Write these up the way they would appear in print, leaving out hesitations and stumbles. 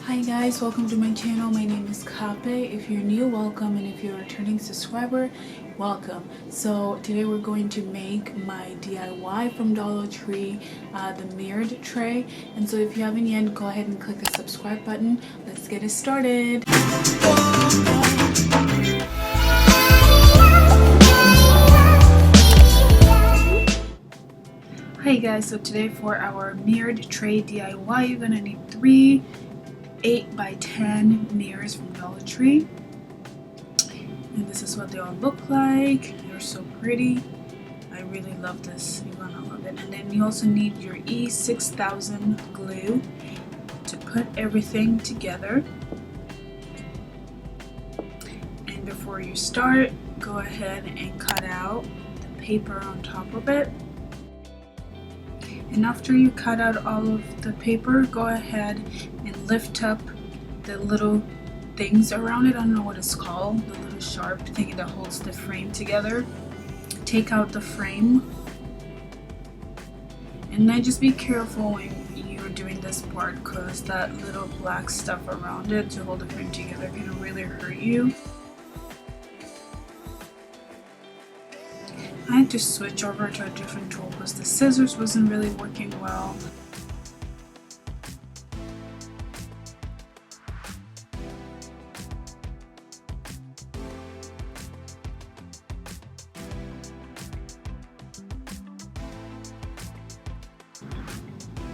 Hi guys, welcome to my channel. My name is Kape. If you're new, welcome, and if you're a returning subscriber, welcome. So today we're going to make my DIY from Dollar Tree, the mirrored tray. And so if you haven't yet, go ahead and click the subscribe button. Let's get it started. Hi guys, so today for our mirrored tray DIY, you're gonna need 3 8x10 mirrors from Dollar Tree, and this is what they all look like. They're so pretty. I really love this. You're gonna love it. And then you also need your E6000 glue to put everything together. And before you start, go ahead and cut out the paper on top of it. And after you cut out all of the paper, go ahead and lift up the little things around it. I don't know what it's called, the little sharp thing that holds the frame together. Take out the frame, and then just be careful when you're doing this part, because that little black stuff around it to hold the frame together can really hurt you. I had to switch over to a different tool because the scissors wasn't really working well.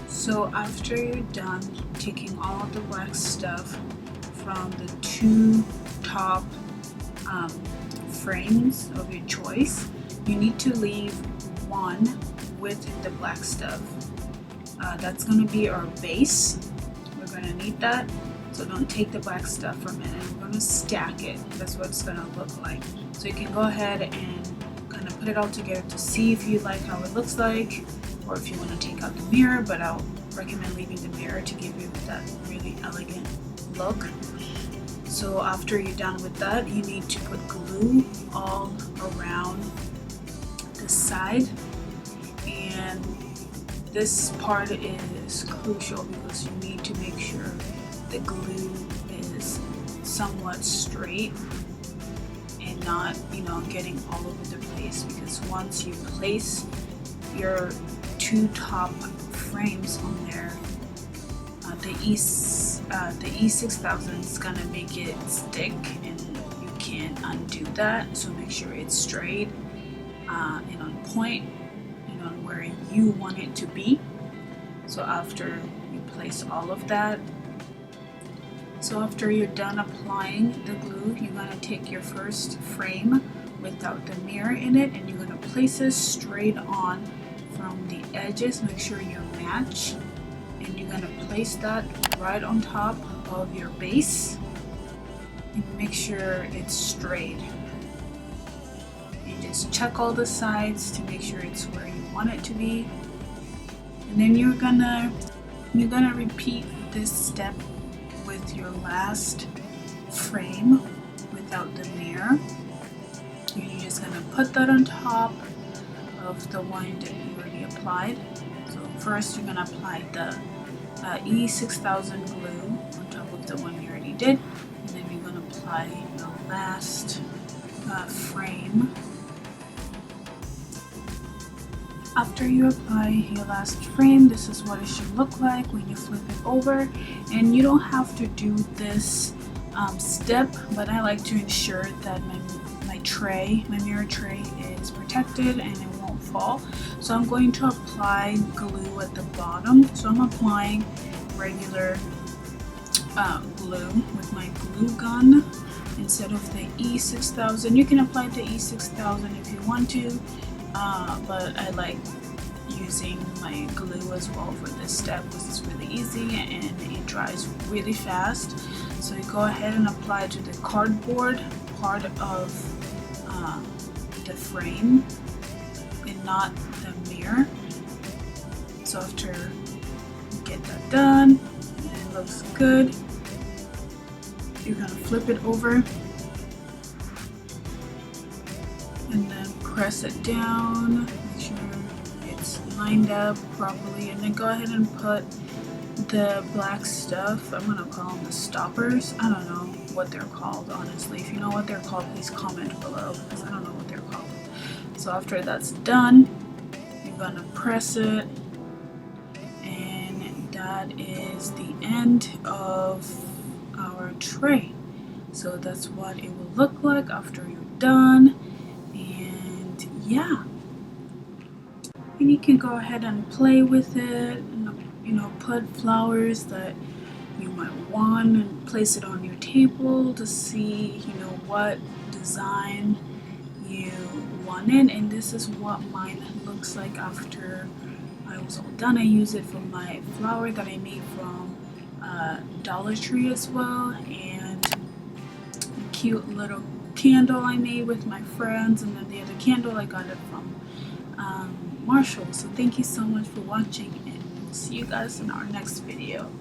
So after you're done taking all of the black stuff from the two top frames of your choice, you need to leave one with the black stuff. That's going to be our base. We're going to need that. So don't take the black stuff from it, and we're going to stack it. That's what it's going to look like. So you can go ahead and kind of put it all together to see if you like how it looks like, or if you want to take out the mirror, but I'll recommend leaving the mirror to give you that really elegant look. So after you're done with that, you need to put glue all around the side, and this part is crucial because you need to make sure the glue is somewhat straight and not, getting all over the place, because once you place your two top frames on there, the E6000 is gonna make it stick, and you can't undo that. So make sure it's straight and on point and on where you want it to be. So after you place all of that, so after you're done applying the glue, you're gonna take your first frame without the mirror in it, and you're gonna place it straight on from the edges. Make sure you match, and you're gonna place that right on top of your base, and make sure it's straight. You just check all the sides to make sure it's where you want it to be, and then you're gonna repeat this step with your last frame without the mirror. You're just gonna put that on top of the one that you already applied. So first you're gonna apply the E6000 glue on top of the one you already did, and then you're gonna apply the last frame. After you apply your last frame, this is what it should look like when you flip it over. And you don't have to do this step, but I like to ensure that my mirror tray is protected and it won't fall. So I'm going to apply glue at the bottom. So I'm applying regular glue with my glue gun instead of the E6000. You can apply the E6000 if you want to, but I like using my glue as well for this step because it's really easy and it dries really fast. So you go ahead and apply to the cardboard part of the frame and not the mirror. So after you get that done and it looks good, you're gonna flip it over and then press it down, make sure it's lined up properly, and then go ahead and put the black stuff, I'm gonna call them the stoppers. I don't know what they're called, honestly. If you know what they're called, please comment below, because I don't know what they're called. So after that's done, you're gonna press it, and that is the end of our tray. So that's what it will look like after you're done. And yeah, and you can go ahead and play with it, and, you know, put flowers that you might want and place it on your table to see, you know, what design you wanted. And this is what mine looks like after I was all done. I use it for my flower that I made from Dollar Tree as well, and a cute little candle I made with my friends, and then the other candle I got it from Marshall. So thank you so much for watching, and we'll see you guys in our next video.